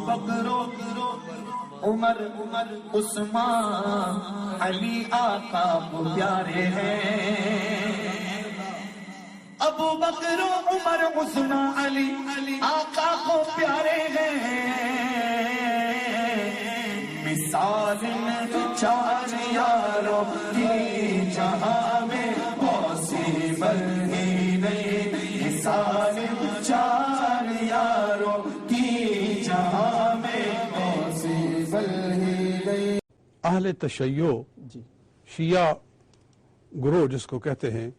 بکر عمر عثمان علی آقا کو پیارے ہیں، ابو بکر عمر عثمان علی آقا کو پیارے ہیں، مثال چار یاروں کی جہاں میں پاسبل ہی نہیں، مثال چار یاروں کی جہاں میں پاسبل ہی نہیں۔ اہل تشیع شیعہ گروہ جس کو کہتے ہیں،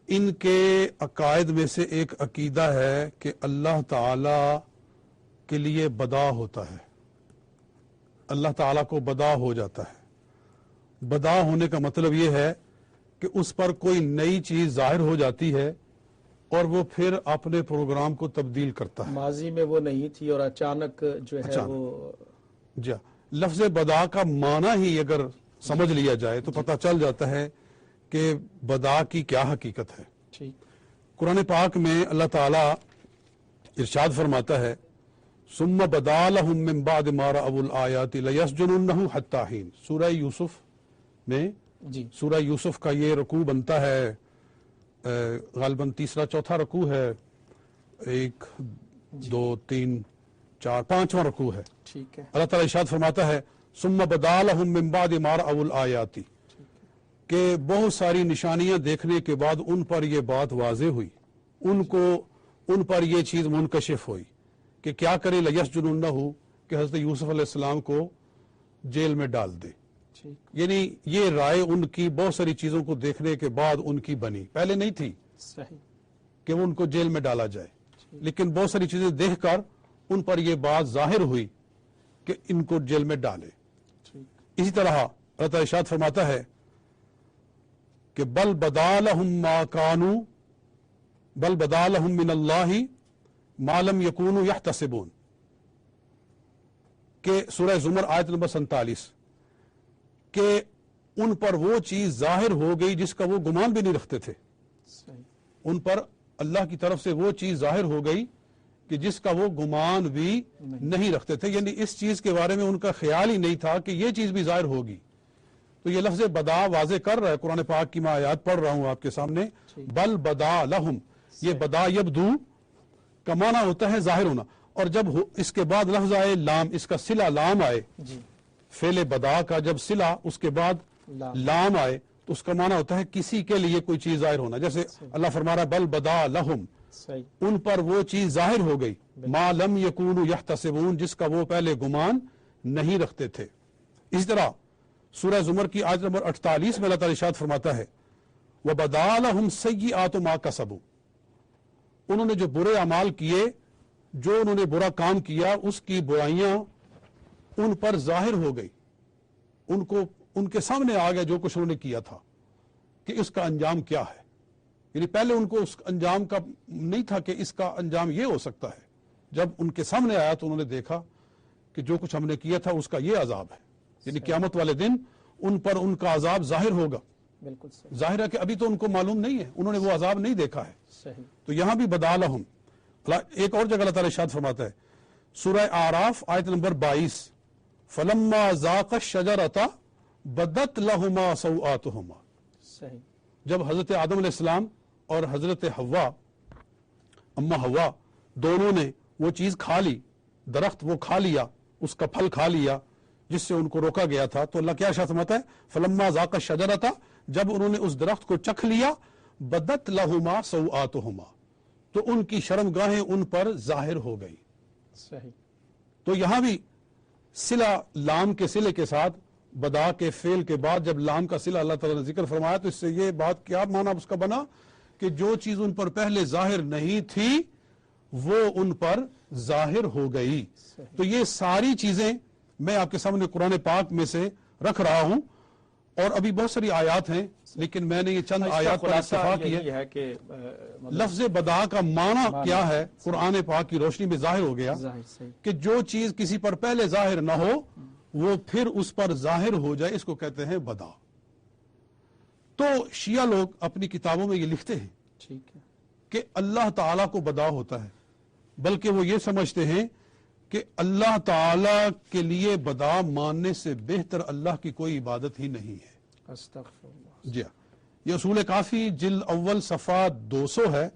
ان کے عقائد میں سے ایک عقیدہ ہے کہ اللہ تعالی کے لیے بدا ہوتا ہے، اللہ تعالیٰ کو بدا ہو جاتا ہے۔ بدا ہونے کا مطلب یہ ہے کہ اس پر کوئی نئی چیز ظاہر ہو جاتی ہے اور وہ پھر اپنے پروگرام کو تبدیل کرتا ہے۔ ماضی میں وہ نہیں تھی اور اچانک جو ہے وہ جی، لفظ بدا کا معنی ہی اگر سمجھ لیا جائے تو پتہ چل جاتا ہے کہ بدا کی کیا حقیقت ہے۔ قرآن پاک میں اللہ تعالیٰ ارشاد فرماتا ہے ثم بدا لهم من بعد ما رأوا الآیات لیسجننہ حتی حین۔ سورہ یوسف میں سورہ یوسف کا یہ رکوع بنتا ہے، غالباً تیسرا چوتھا رکوع ہے، 1 2 3 4 5واں رکوع ہے۔ اللہ تعالیٰ ارشاد فرماتا ہے ثم بدا لهم من بعد ما رأوا الآیات، کہ بہت ساری نشانیاں دیکھنے کے بعد ان پر یہ بات واضح ہوئی، ان پر یہ چیز منکشف ہوئی کہ کیا کرے لیسجننہ، کہ حضرت یوسف علیہ السلام کو جیل میں ڈال دے۔ یعنی یہ رائے ان کی بہت ساری چیزوں کو دیکھنے کے بعد ان کی بنی، پہلے نہیں تھی کہ وہ ان کو جیل میں ڈالا جائے، لیکن بہت ساری چیزیں دیکھ کر ان پر یہ بات ظاہر ہوئی کہ ان کو جیل میں ڈالے۔ اسی طرح اللہ تعالیٰ ارشاد فرماتا ہے کہ بل بدا لہم ما کانوا، بل بدا لہم من اللہ ما لم یکونوا یحتسبون، کہ سورہ زمر آیت نمبر 47، کہ ان پر وہ چیز ظاہر ہو گئی جس کا وہ گمان بھی نہیں رکھتے تھے، ان پر اللہ کی طرف سے وہ چیز ظاہر ہو گئی کہ جس کا وہ گمان بھی نہیں رکھتے تھے، یعنی اس چیز کے بارے میں ان کا خیال ہی نہیں تھا کہ یہ چیز بھی ظاہر ہوگی۔ تو یہ لفظ بدا واضح کر رہا ہے قرآن پاک کی، میں آیات پڑھ رہا ہوں آپ کے سامنے، بل بدا لہم، یہ بدا یبدو کا معنی ہوتا ہے ظاہر ہونا، اور جب اس کے بعد لفظ آئے لام، اس کا صلہ لام آئے، فعل بدا کا جب صلہ اس کے بعد لام آئے تو اس کا معنی ہوتا ہے کسی کے لیے کوئی چیز ظاہر ہونا، جیسے اللہ فرما رہا ہے بل بدا لہم، ان پر وہ چیز ظاہر ہو گئی، ما لم یکونوا یحتسبون، جس کا وہ پہلے گمان نہیں رکھتے تھے۔ اسی طرح سورہ زمر کی آیت نمبر 48 میں اللہ تعالیٰ ارشاد فرماتا ہے وَبَدَا لَهُمْ سَيِّئَاتُ مَا كَسَبُوا، انہوں نے جو برے اعمال کیے، جو انہوں نے برا کام کیا، اس کی برائیاں ان پر ظاہر ہو گئی، ان کے سامنے آ گیا جو کچھ انہوں نے کیا تھا کہ اس کا انجام کیا ہے۔ یعنی پہلے ان کو اس انجام کا نہیں تھا کہ اس کا انجام یہ ہو سکتا ہے، جب ان کے سامنے آیا تو انہوں نے دیکھا کہ جو کچھ ہم نے کیا تھا اس کا یہ عذاب ہے، یعنی قیامت والے دن ان پر ان کا عذاب ظاہر ہوگا۔ ظاہر ہے کہ ابھی تو ان کو معلوم نہیں ہے، انہوں نے وہ عذاب نہیں دیکھا ہے۔ تو یہاں بھی بدا لہم، ایک اور جگہ اللہ تعالیٰ ارشاد فرماتا ہے سورہ اعراف آیت نمبر 22 فَلَمَّا ذَاقَ الشَّجَرَةَ بَدَتْ لَهُمَا سَوْآتُهُمَا، جب حضرت آدم علیہ السلام اور حضرت حوا، اما حوا، دونوں نے وہ چیز کھا لی، درخت وہ کھا لیا، اس کا پھل کھا لیا جس سے ان کو روکا گیا تھا، تو اللہ کیا ارشاد فرماتا ہے فَلَمَّا ذَاقَ الشَّجَرَةَ، جب انہوں نے اس درخت کو چکھ لیا، بَدَتْ لَهُمَا سَوْآتُهُمَا، تو ان کی شرمگاہیں ان پر ظاہر ہو گئی۔ تو یہاں بھی صلہ لام کے صلے کے ساتھ بدا کے فعل کے بعد جب لام کا صلہ اللہ تعالیٰ نے ذکر فرمایا تو اس سے یہ بات کیا معنی اس کا بنا کہ جو چیز ان پر پہلے ظاہر نہیں تھی وہ ان پر ظاہر ہو گئی۔ تو یہ ساری چیزیں میں آپ کے سامنے قرآن پاک میں سے رکھ رہا ہوں، اور ابھی بہت ساری آیات ہیں لیکن میں نے یہ چند آیات پر اتفاق کی ہے کہ لفظ بدا کا معنی کیا ہے قرآن پاک کی روشنی میں ظاہر ہو گیا کہ جو چیز کسی پر پہلے ظاہر نہ ہو وہ پھر اس پر ظاہر ہو جائے، اس کو کہتے ہیں بدا۔ تو شیعہ لوگ اپنی کتابوں میں یہ لکھتے ہیں کہ اللہ تعالیٰ کو بدا ہوتا ہے، بلکہ وہ یہ سمجھتے ہیں کہ اللہ تعالی کے لیے بدا ماننے سے بہتر اللہ کی کوئی عبادت ہی نہیں ہے. استغفر اللہ. جی یہ اصول کافی جلد اول صفحہ 200 ہے،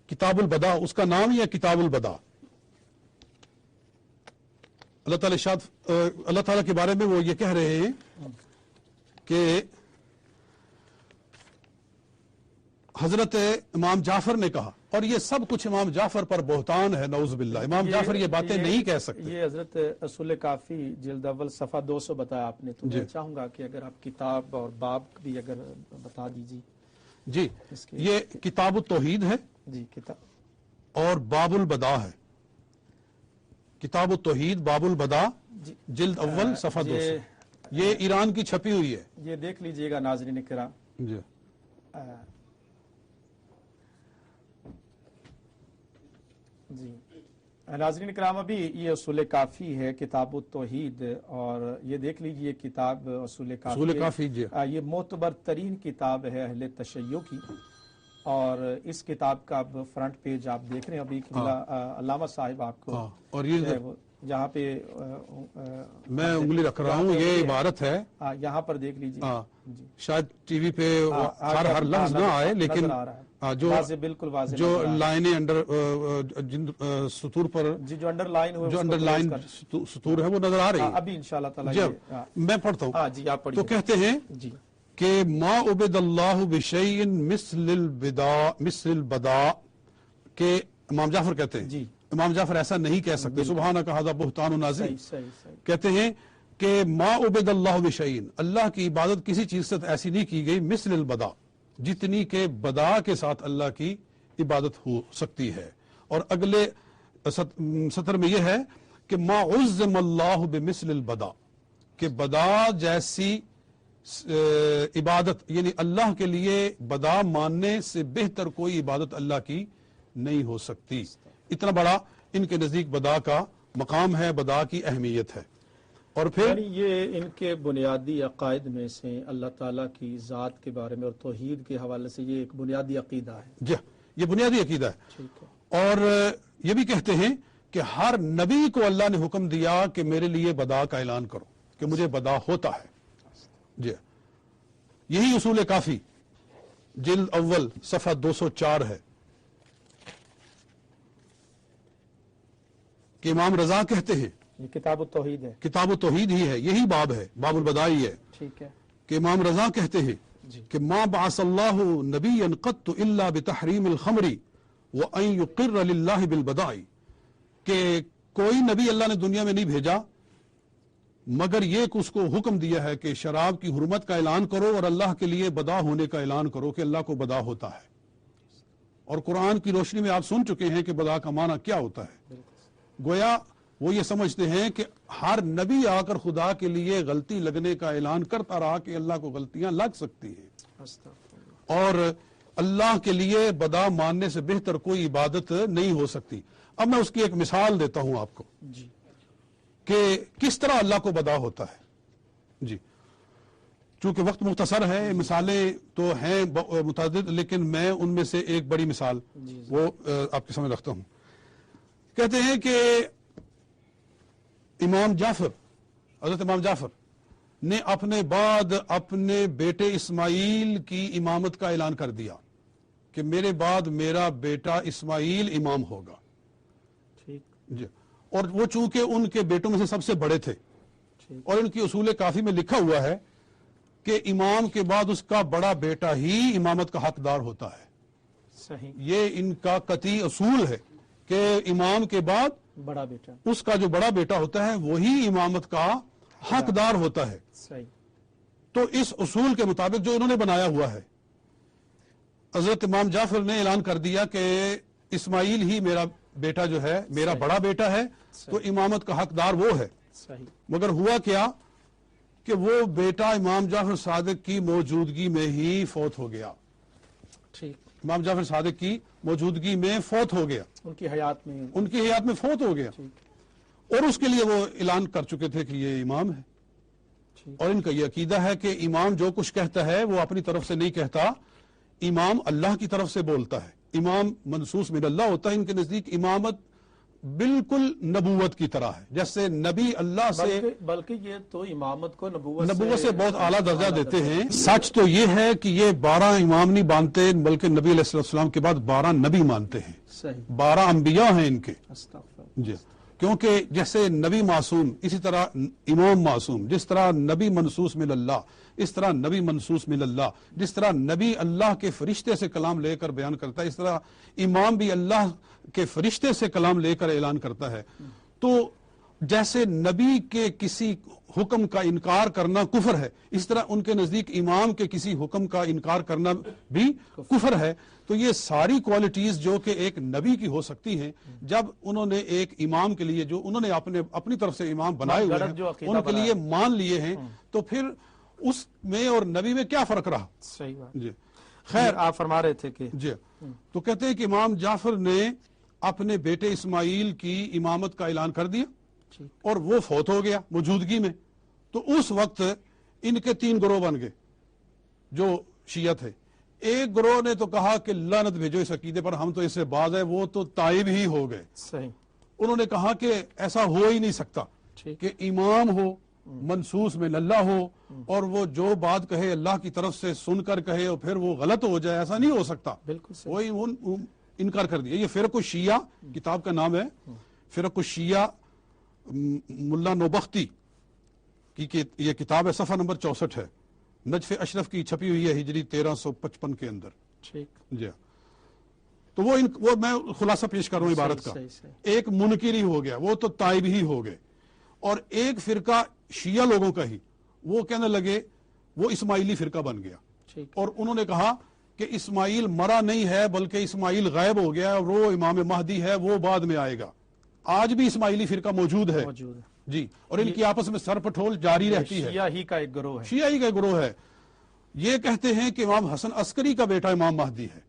کتاب البدا، اس کا نام ہی ہے کتاب البدا. اللہ تعالیٰ کے بارے میں وہ یہ کہہ رہے ہیں کہ حضرت امام جعفر نے کہا، اور یہ سب کچھ امام جعفر پر بہتان ہے، نعوذ باللہ. امام جعفر یہ باتیں نہیں کہہ سکتے. یہ حضرت اصول کافی جلد اول صفحہ 200 بتایا آپ نے، تو میں چاہوں گا کہ اگر آپ کتاب اور باب بھی اگر بتا دیجیے. جی یہ کتاب التوحید ہے جی کتاب، اور باب البدا ہے. کتاب التوحید باب البدا جلد اول صفحہ 200، یہ ایران کی چھپی ہوئی ہے. یہ دیکھ لیجئے گا ناظرین کرام. جی جی ناظرین کرام، ابھی یہ اصول کافی ہے کتاب التوحید، اور یہ دیکھ لیجئے کتاب اصول کافی. جی یہ معتبر ترین کتاب ہے اہل تشیع کی، اور اس کتاب کا اب فرنٹ پیج آپ دیکھ رہے ہیں ابھی. علامہ صاحب آپ کو اور یہ جہاں پہ میں انگلی رکھ رہا ہوں، یہ عبارت ہے، یہاں پر دیکھ لیجیے. شاید ٹی وی پہ ہر لفظ نہ آئے، لیکن جو بالکل واضح جو لائنیں انڈر سطور پر جی جو انڈر لائن ہوئے، جو انڈر لائن سطور ہے وہ نظر آ رہی ہے. ابھی انشاءاللہ تعالی جب میں پڑھتا ہوں جی آپ پڑھیے. تو کہتے ہیں جی کہ ما عبد اللہ بشیء مثل البدا، کہ امام جعفر کہتے ہیں، جی امام جعفر ایسا نہیں کہہ سکتے، سبحانک ھذا بہتان عظیم. صحیح. کہتے ہیں کہ ما عبد اللہ بشیء، اللہ کی عبادت کسی چیز سے ایسی نہیں کی گئی، مثل البدا، جتنی کہ بدا کے ساتھ اللہ کی عبادت ہو سکتی ہے. اور اگلے سطر میں یہ ہے کہ ما عظم اللہ بمثل البدا، کہ بدا جیسی عبادت، یعنی اللہ کے لیے بدا ماننے سے بہتر کوئی عبادت اللہ کی نہیں ہو سکتی. اتنا بڑا ان کے نزدیک بدا کا مقام ہے، بدا کی اہمیت ہے. اور پھر یعنی یہ ان کے بنیادی عقائد میں سے اللہ تعالیٰ کی ذات کے بارے میں اور توحید کے حوالے سے یہ ایک بنیادی عقیدہ ہے. جی یہ بنیادی عقیدہ ہے. ٹھیک ہے. اور یہ بھی کہتے ہیں کہ ہر نبی کو اللہ نے حکم دیا کہ میرے لیے بدا کا اعلان کرو، کہ مجھے بدا ہوتا ہے. جی یہی اصول کافی جلد اول صفحہ 204 ہے کہ امام رضا کہتے ہیں، یہ کتاب التوحید ہے. کتاب التوحید ہی ہے، یہی باب ہے، باب البدا ہی ہے. ٹھیک ہے. کہ امام رضا کہتے ہیں کہ ما بعث اللہ نبیا قط الا بتحریم الخمر وان یقر للہ بالبداء، کہ کوئی نبی اللہ نے دنیا میں نہیں بھیجا مگر یہ کہ اس کو حکم دیا ہے کہ شراب کی حرمت کا اعلان کرو اور اللہ کے لیے بدا ہونے کا اعلان کرو کہ اللہ کو بدا ہوتا ہے. اور قرآن کی روشنی میں آپ سن چکے ہیں کہ بدا کا معنی کیا ہوتا ہے. گویا وہ یہ سمجھتے ہیں کہ ہر نبی آ کر خدا کے لیے غلطی لگنے کا اعلان کرتا رہا کہ اللہ کو غلطیاں لگ سکتی ہیں، اور اللہ کے لیے بدا ماننے سے بہتر کوئی عبادت نہیں ہو سکتی. اب میں اس کی ایک مثال دیتا ہوں آپ کو کہ کس طرح اللہ کو بدا ہوتا ہے. جی چونکہ وقت مختصر ہے، مثالیں تو ہیں متعدد، لیکن میں ان میں سے ایک بڑی مثال وہ آپ کے سامنے رکھتا ہوں. کہتے ہیں کہ امام جعفر، حضرت امام جعفر نے اپنے بعد اپنے بیٹے اسماعیل کی امامت کا اعلان کر دیا کہ میرے بعد میرا بیٹا اسماعیل امام ہوگا. جی اور وہ چونکہ ان کے بیٹوں میں سے سب سے بڑے تھے، اور ان کی اصول کافی میں لکھا ہوا ہے کہ امام کے بعد اس کا بڑا بیٹا ہی امامت کا حقدار ہوتا ہے. صحیح. یہ ان کا قطعی اصول ہے کہ امام کے بعد بڑا بیٹا، اس کا جو بڑا بیٹا ہوتا ہے وہی امامت کا حقدار ہوتا ہے. صحیح. تو اس اصول کے مطابق جو انہوں نے بنایا ہوا ہے، حضرت امام جعفر نے اعلان کر دیا کہ اسماعیل ہی میرا بیٹا جو ہے، میرا بڑا بیٹا ہے، تو امامت کا حقدار وہ ہے. صحیح. مگر ہوا کیا کہ وہ بیٹا امام جعفر صادق کی موجودگی میں ہی فوت ہو گیا. ٹھیک. امام جعفر صادق کی موجودگی میں فوت ہو گیا، ان کی حیات میں فوت ہو گیا. اور اس کے لیے وہ اعلان کر چکے تھے کہ یہ امام ہے. اور ان کا یہ عقیدہ ہے کہ امام جو کچھ کہتا ہے وہ اپنی طرف سے نہیں کہتا، امام اللہ کی طرف سے بولتا ہے. امام منصوص من اللہ ہوتا ہے. ان کے نزدیک امامت بالکل نبوت کی طرح ہے، جیسے نبی اللہ سے بلکہ یہ تو امامت کو نبوت سے بہت اعلیٰ درجہ دیتے ہیں۔ سچ تو یہ ہے کہ یہ 12 امام نہیں مانتے، بلکہ نبی علیہ السلام کے بعد 12 نبی مانتے ہیں، 12 انبیاء ہیں ان کے، جی، کیونکہ جیسے نبی معصوم اسی طرح امام معصوم، جس طرح نبی منصوص من اللہ اس طرح نبی منصوص من اللہ، جس طرح نبی اللہ کے فرشتے سے کلام لے کر بیان کرتا ہے، اس طرح امام بھی اللہ کے فرشتے سے کلام لے کر اعلان کرتا ہے۔ تو جیسے نبی کے کسی حکم کا انکار کرنا کفر ہے، اس طرح ان کے نزدیک امام کے کسی حکم کا انکار کرنا بھی کفر ہے۔ تو یہ ساری کوالٹیز جو کہ ایک نبی کی ہو سکتی ہیں، جب انہوں نے ایک امام کے لیے جو انہوں نے اپنی طرف سے امام بنائے ہوئے ہیں ان کے لیے مان لیے ہیں، تو پھر اس میں اور نبی میں کیا فرق رہا؟ صحیح بات جی، خیر آپ فرما رہے تھے کہ جی، تو کہتے ہیں کہ امام جعفر نے اپنے بیٹے اسماعیل کی امامت کا اعلان کر دیا اور وہ فوت ہو گیا موجودگی میں۔ تو اس وقت ان کے 3 گروہ بن گئے جو شیعہ تھے۔ ایک گروہ نے تو کہا کہ لعنت بھیجو اس عقیدے پر، ہم تو اس سے باز ہے، وہ تو تائب ہی ہو گئے۔ صحیح، انہوں نے کہا کہ ایسا ہو ہی نہیں سکتا کہ امام ہو منصوص من اللہ ہو اور وہ جو بات کہے اللہ کی طرف سے سن کر کہے اور پھر وہ غلط ہو جائے، ایسا نہیں ہو سکتا۔ بالکل وہی انکار کر دیا۔ یہ فرق الشیعہ کتاب کا نام ہے، فرق الشیعہ ملا نوبختی کی یہ کتاب ہے، صفحہ نمبر 64 ہے، نجف اشرف کی چھپی ہوئی ہے ہجری 1355 کے اندر۔ جی، تو وہ میں خلاصہ پیش کر رہا ہوں عبارت کا۔ ایک منکر ہی ہو گیا، وہ تو تائب ہی ہو گئے، اور ایک فرقہ شیعہ لوگوں کا ہی وہ کہنے لگے، وہ اسماعیلی فرقہ بن گیا، اور انہوں نے کہا کہ اسماعیل مرا نہیں ہے بلکہ اسماعیل غائب ہو گیا اور وہ امام مہدی ہے، وہ بعد میں آئے گا۔ آج بھی اسماعیلی فرقہ موجود ہے جی، اور ان کی آپس میں سر پٹھول جاری رہتی ہے۔ شیعہ ہی کا ایک گروہ ہے، شیعہ ہی کا گروہ ہے۔ یہ کہتے ہیں کہ امام حسن عسکری کا بیٹا امام مہدی ہے،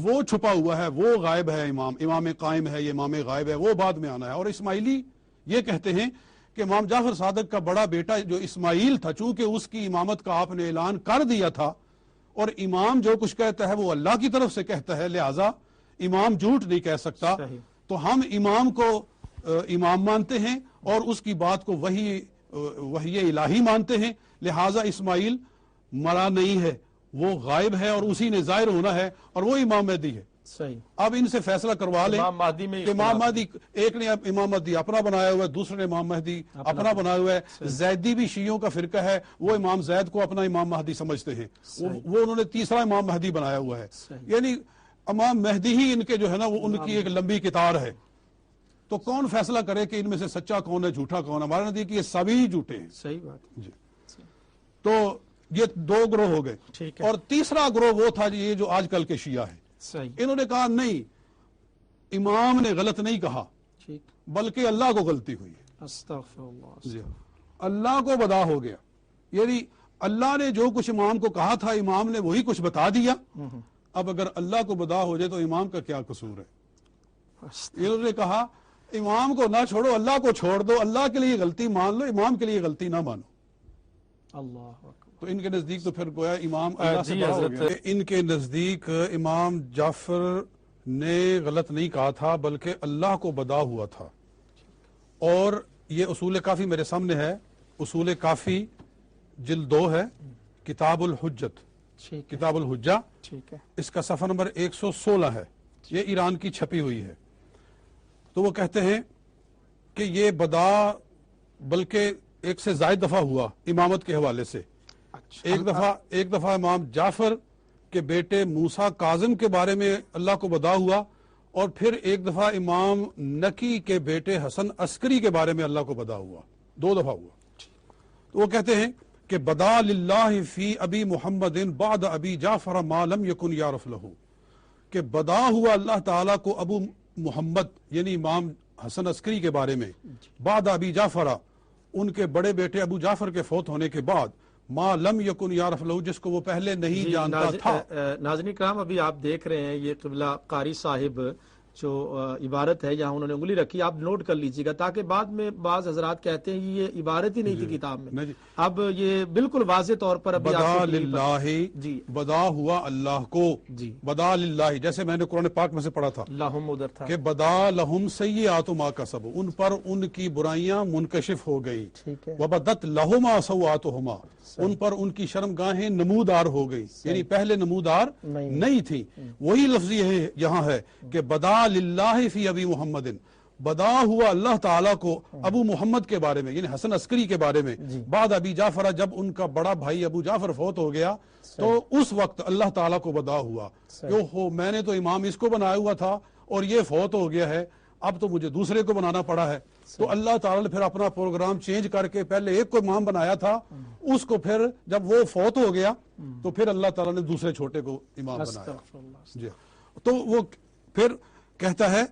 وہ چھپا ہوا ہے، وہ غائب ہے، امام قائم ہے، یہ امام غائب ہے، وہ بعد میں آنا ہے۔ اور اسماعیلی یہ کہتے ہیں کہ امام جعفر صادق کا بڑا بیٹا جو اسماعیل تھا، چونکہ اس کی امامت کا آپ نے اعلان کر دیا تھا، اور امام جو کچھ کہتا ہے وہ اللہ کی طرف سے کہتا ہے، لہٰذا امام جھوٹ نہیں کہہ سکتا، تو ہم امام کو امام مانتے ہیں اور اس کی بات کو وحی الہی مانتے ہیں، لہٰذا اسماعیل مرا نہیں ہے، وہ غائب ہے اور اسی نے ظاہر ہونا ہے، اور وہ امام مہدی ہے۔ صحیح، اب ان سے فیصلہ کروا لیں امام مہدی میں کہ امام مہدی، ایک نے امام مہدی اپنا بنایا ہوا ہے، دوسرے نے امام مہدی اپنا بنایا ہوا ہے۔ زیدی بھی شیعوں کا فرقہ ہے، وہ امام زید کو اپنا امام مہدی سمجھتے ہیں، وہ انہوں نے تیسرا امام مہدی بنایا ہوا ہے۔ یعنی امام مہدی ہی ان کے جو ہے نا، وہ ان کی ایک لمبی قطار ہے۔ تو کون فیصلہ کرے کہ ان میں سے سچا کون ہے جھوٹا کون ہے؟ ہمارے نزدیک یہ سبھی جھوٹے ہیں۔ صحیح بات جی، تو یہ 2 گروہ ہو گئے، اور تیسرا گروہ وہ تھا یہ جو آج کل کے شیعہ ہیں۔ انہوں نے کہا نہیں، امام نے غلط نہیں کہا بلکہ اللہ کو غلطی ہوئی ہے، استغفر اللہ، جی، اللہ کو بدا ہو گیا، یعنی اللہ نے جو کچھ امام کو کہا تھا امام نے وہی کچھ بتا دیا۔ اب اگر اللہ کو بدا ہو جائے تو امام کا کیا قصور ہے؟ انہوں نے کہا امام کو نہ چھوڑو، اللہ کو چھوڑ دو، اللہ کے لیے غلطی مان لو، امام کے لیے غلطی نہ مانو۔ اللہ، تو ان کے نزدیک تو پھر گویا امام اللہ سے بڑا ہو گیا۔ ان کے نزدیک امام جعفر نے غلط نہیں کہا تھا بلکہ اللہ کو بدا ہوا تھا، اور یہ اصول کافی میرے سامنے ہے، اصول کافی جلد 2 ہے، کتاب الحجت، کتاب الحجہ، اس کا صفحہ نمبر 116 ہے، یہ ایران کی چھپی ہوئی ہے۔ تو وہ کہتے ہیں کہ یہ بدا بلکہ 1 سے زائد دفعہ ہوا امامت کے حوالے سے۔ ایک دفعہ امام جعفر کے بیٹے موسیٰ کاظم کے بارے میں اللہ کو بدا ہوا، اور پھر ایک دفعہ امام نکی کے بیٹے حسن عسکری کے بارے میں اللہ کو بدا ہوا، 2 دفعہ ہوا۔ تو وہ کہتے ہیں کہ بدا للہ فی ابی محمد بعد ابی جعفر ما لم یکن یعرف لہ، کہ بدا ہوا اللہ تعالیٰ کو ابو محمد یعنی امام حسن عسکری کے بارے میں، بعد ابی جعفر، ان کے بڑے بیٹے ابو جعفر کے فوت ہونے کے بعد، ما لم یکن یعرف لہ، جس کو وہ پہلے نہیں جانتا تھا۔ ناظرین کرام، ابھی آپ دیکھ رہے ہیں یہ قبلہ قاری صاحب جو عبارت ہے یہاں انہوں نے انگلی رکھی، آپ نوٹ کر لیجیے گا، تاکہ بعد میں بعض حضرات کہتے ہیں یہ عبارت ہی نہیں تھی کتاب میں، اب یہ بالکل واضح طور پر ابھی بدا للہ، جی بدا ہوا اللہ کو، جی بدا للہ، جیسے میں نے قرآن پاک میں سے پڑھا تھا لہم ادھر تھا کہ بدا لہم سیئات ما کسبوا، ان پر ان کی برائیاں منکشف ہو گئی، ٹھیک ہے، وبدت لہما سوآتہما، ان پر ان کی شرمگاہیں نمودار ہو گئی، یعنی پہلے نمودار نہیں تھی۔ وہی لفظ یہ یہاں ہے کہ بدا للہ فی ابی محمد، بدا ہوا اللہ تعالیٰ کو ابو محمد کے بارے میں، یعنی حسن عسکری کے بارے میں، بعد ابی جعفر، جب ان کا بڑا بھائی ابو جعفر فوت ہو گیا تو اس وقت اللہ تعالیٰ کو بدا ہوا کہ ہو میں نے تو امام اس کو بنایا ہوا تھا اور یہ فوت ہو گیا ہے، اب تو مجھے دوسرے کو بنانا پڑا ہے۔ تو اللہ تعالیٰ نے پھر اپنا پروگرام چینج کر کے پہلے ایک کو امام بنایا تھا، اس کو پھر جب وہ فوت ہو گیا تو پھر اللہ تعالیٰ نے دوسرے چھوٹے کو امام بنایا۔ جی تو وہ پھر کہتا ہے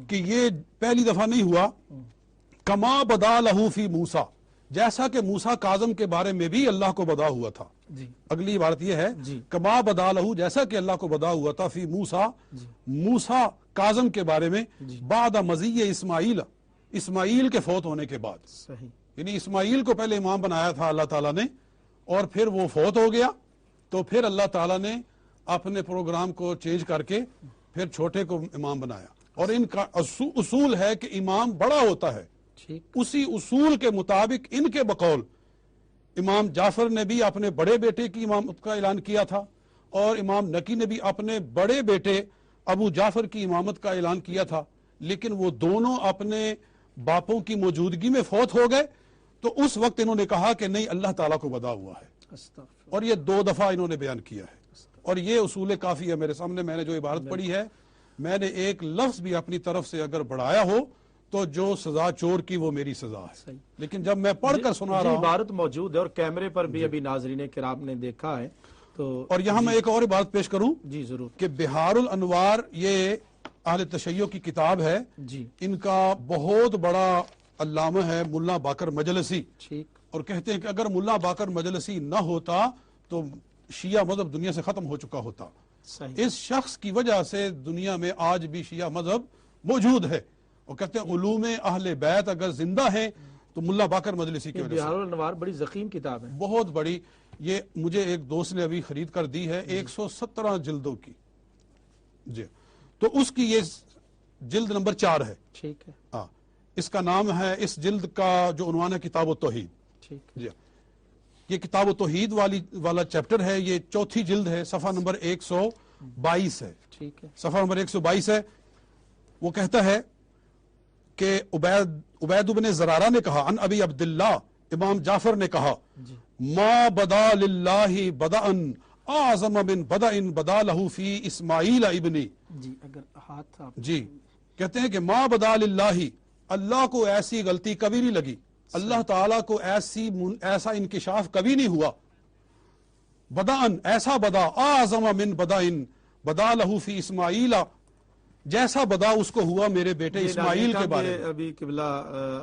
کہ یہ پہلی دفعہ نہیں ہوا، کما بدا لہو فی موسیٰ، جیسا کہ موسیٰ کاظم کے بارے میں بھی اللہ کو بدا ہوا تھا۔ اگلی عبارت یہ ہے کما بدا لہو، جیسا کہ اللہ کو بدا ہوا تھا فی موسیٰ، موسیٰ کاظم کے بارے میں، بعد مزی اسماعیل، اسماعیل کے فوت ہونے کے بعد، یعنی اسماعیل کو پہلے امام بنایا تھا اللہ تعالیٰ نے، اور پھر وہ فوت ہو گیا تو پھر اللہ تعالیٰ نے اپنے پروگرام کو چینج کر کے پھر چھوٹے کو امام بنایا۔ اور ان کا اصول ہے کہ امام بڑا ہوتا ہے، اسی اصول کے مطابق ان کے بقول امام جعفر نے بھی اپنے بڑے بیٹے کی امامت کا اعلان کیا تھا، اور امام نکی نے بھی اپنے بڑے بیٹے ابو جعفر کی امامت کا اعلان کیا تھا، لیکن وہ دونوں اپنے باپوں کی موجودگی میں فوت ہو گئے، تو اس وقت انہوں نے کہا کہ نہیں اللہ تعالیٰ کو بدا ہوا ہے، اور یہ 2 دفعہ انہوں نے بیان کیا ہے، اور یہ اصول کافی ہے میرے سامنے۔ میں نے جو عبارت پڑھی ہے، میں نے ایک لفظ بھی اپنی طرف سے اگر بڑھایا ہو تو جو سزا چور کی وہ میری سزا ہے، لیکن جب میں پڑھ کر سنا رہا ہوں، عبارت موجود ہے اور کیمرے پر بھی ابھی ناظرین کرام نے دیکھا ہے، تو اور یہاں میں ایک اور عبارت پیش کروں جی ضرور، کہ بہار الانوار یہ اہل تشیع کی کتاب ہے، جی ان کا بہت بڑا علامہ ہے ملا باقر مجلسی، ٹھیک، اور کہتے ہیں کہ اگر ملا باقر مجلسی نہ ہوتا تو شیعہ مذہب دنیا سے ختم ہو چکا ہوتا۔ اس شخص کی وجہ سے دنیا میں آج بھی شیعہ مذہب موجود ہے، اور کہتے ہیں علوم اہل بیت اگر زندہ ہیں تو ملا باقر مجلسی کی وجہ سے۔ بہار الانوار بڑی ضخیم کتاب ہے، بہت بڑی، یہ مجھے ایک دوست نے ابھی خرید کر دی ہے 117 جلدوں کی، جی تو اس کی یہ جلد نمبر 4 ہے، ٹھیک ہے، ہاں اس کا نام ہے، اس جلد کا جو عنوان ہے کتاب التوحید، ٹھیک، جی یہ کتاب التوحید والا چیپٹر ہے، یہ 4تھی جلد ہے، صفحہ نمبر 122 ہے، ٹھیک ہے، صفحہ نمبر 122 ہے۔ وہ کہتا ہے کہ عبید بن زرارہ نے کہا، ان ابی عبداللہ، امام جعفر نے کہا، ما بدا للہ بدأً اعظم من بدأ بدا لہ فی اسماعیل ابنی، جی اگر ہاتھ آپ جی کہتے ہیں کہ ما بدا للہ، اللہ کو ایسی غلطی کبھی نہیں لگی، اللہ تعالیٰ کو ایسا انکشاف کبھی نہیں ہوا، بدأً ایسا بدا، اعظم من بدأ بدا لہ فی اسماعیل، جیسا بدا اس کو ہوا میرے بیٹے اسماعیل کے بارے میں۔ ابھی قبلہ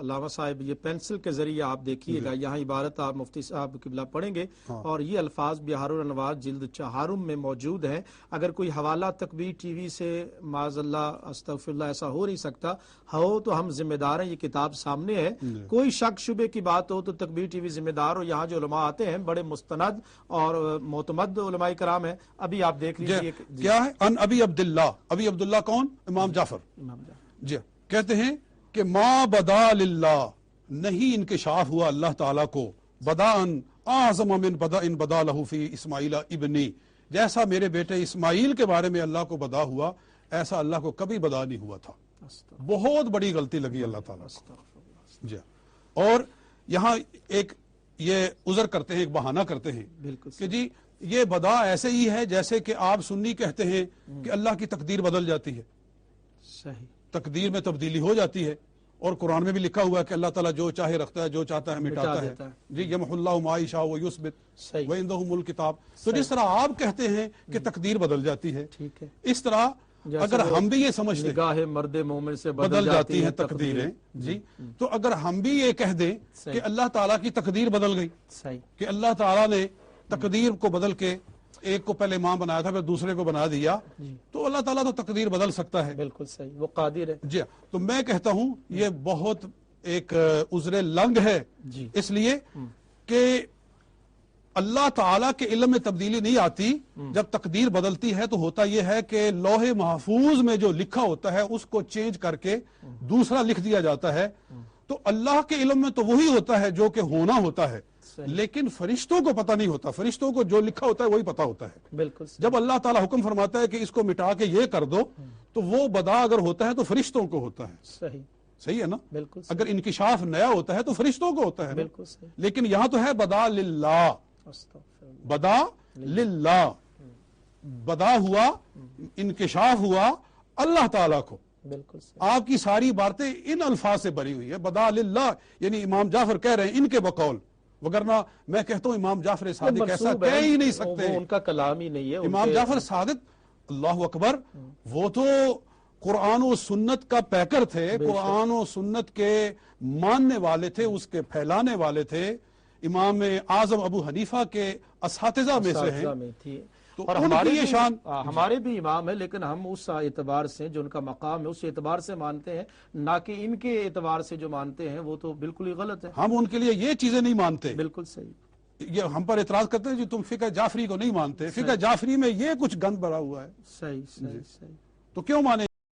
علامہ صاحب یہ پینسل کے ذریعے آپ دیکھیے گا، یہاں عبارت آپ مفتی صاحب قبلہ پڑھیں گے، اور یہ الفاظ بہار الانوار جلد 4 میں موجود ہیں۔ اگر کوئی حوالہ تکبیر ٹی وی سے معاذ اللہ استغفر اللہ ایسا ہو نہیں سکتا، ہو تو ہم ذمہ دار ہیں، یہ کتاب سامنے ہے، کوئی شک شبے کی بات ہو تو تکبیر ٹی وی ذمہ دار، اور یہاں جو علماء آتے ہیں بڑے مستند اور معتمد علماء کرام ہیں۔ ابھی آپ دیکھ لیجیے کیا ہے، ان ابی عبداللہ، ابی عبداللہ کون؟ امام جعفر، جی کہتے ہیں کہ ما بدا للہ، نہیں انکشاف ہوا اللہ تعالیٰ کو، بداً اعظم من بدأ بدا لہ فی اسماعیل ابنی، جیسا میرے بیٹے اسماعیل کے بارے میں اللہ کو بدا ہوا ایسا اللہ کو کبھی بدا نہیں ہوا تھا۔ بہت بڑی غلطی لگی اللہ تعالیٰ کو، جی اور یہاں ایک یہ عذر کرتے ہیں، ایک بہانہ کرتے ہیں کہ جی یہ بدا ایسے ہی ہے جیسے کہ آپ سنی کہتے ہیں کہ اللہ کی تقدیر بدل جاتی ہے، صحیح، تقدیر میں تبدیلی ہو جاتی ہے، اور قرآن میں بھی لکھا ہوا ہے کہ اللہ تعالیٰ جو چاہے رکھتا ہے، جو چاہتا ہے مٹاتا ہے، جی یمحو اللہ ما یشاء ویثبت وعندہ ام الکتاب۔ تو جس طرح آپ کہتے ہیں کہ تقدیر بدل جاتی ہے، ٹھیک ہے، اس طرح اگر ہم بھی یہ سمجھتے نگاہ مرد مومن سے بدل جاتی ہیں تقدیریں، جی تو اگر ہم بھی یہ کہہ دیں کہ اللہ تعالیٰ کی تقدیر بدل گئی، صحیح، کہ اللہ تعالیٰ نے تقدیر کو بدل کے ایک کو پہلے امام بنایا تھا پھر دوسرے کو بنا دیا، تو اللہ تعالیٰ تو تقدیر بدل سکتا ہے. بالکل صحیح، وہ قادر ہے. جی تو میں کہتا ہوں یہ بہت ایک عذر لنگ ہے، جی اس لیے کہ اللہ تعالیٰ کے علم میں تبدیلی نہیں آتی. جب تقدیر بدلتی ہے تو ہوتا یہ ہے کہ لوح محفوظ میں جو لکھا ہوتا ہے اس کو چینج کر کے دوسرا لکھ دیا جاتا ہے. تو اللہ کے علم میں تو وہی ہوتا ہے جو کہ ہونا ہوتا ہے، لیکن فرشتوں کو پتہ نہیں ہوتا. فرشتوں کو جو لکھا ہوتا ہے وہی پتہ ہوتا ہے. بالکل جب اللہ تعالیٰ حکم فرماتا ہے کہ اس کو مٹا کے یہ کر دو، تو وہ بدا اگر ہوتا ہے تو فرشتوں کو ہوتا ہے. صحیح، صحیح ہے نا؟ بالکل اگر انکشاف نیا ہوتا ہے تو فرشتوں کو ہوتا ہے نا؟ بالکل صحیح. لیکن یہاں تو ہے بدا للہ، استغفر اللہ. بدا للہ، بدا ہوا، انکشاف ہوا اللہ تعالیٰ کو. بالکل صحیح. آپ کی ساری باتیں ان الفاظ سے بری ہوئی ہے، بدا للہ، یعنی امام جعفر کہہ رہے ہیں ان کے بقول، وگرنہ میں کہتا ہوں امام جعفر صادق ایسا منسوب ہے، کہہ ہی نہیں سکتے. وہ ان کا کلام ہی نہیں ہے. امام جعفر صادق اللہ اکبر، وہ تو قرآن و سنت کا پیکر تھے، قرآن و سنت کے ماننے والے تھے، اس کے پھیلانے والے تھے. امام اعظم ابو حنیفہ کے اساتذہ میں سے ہیں. تو اور ان کی یہ شان، ہمارے بھی امام ہے، لیکن ہم اس اعتبار سے جو ان کا مقام ہے اس اعتبار سے مانتے ہیں، نہ کہ ان کے اعتبار سے جو مانتے ہیں وہ تو بالکل ہی غلط ہے. ہم ان کے لیے یہ چیزیں نہیں مانتے. بالکل صحیح. یہ ہم پر اعتراض کرتے ہیں جی تم فقہ جعفری کو نہیں مانتے. فقہ جعفری میں یہ کچھ گند بھرا ہوا ہے، صحیح صحیح صحیح. تو کیوں مانے؟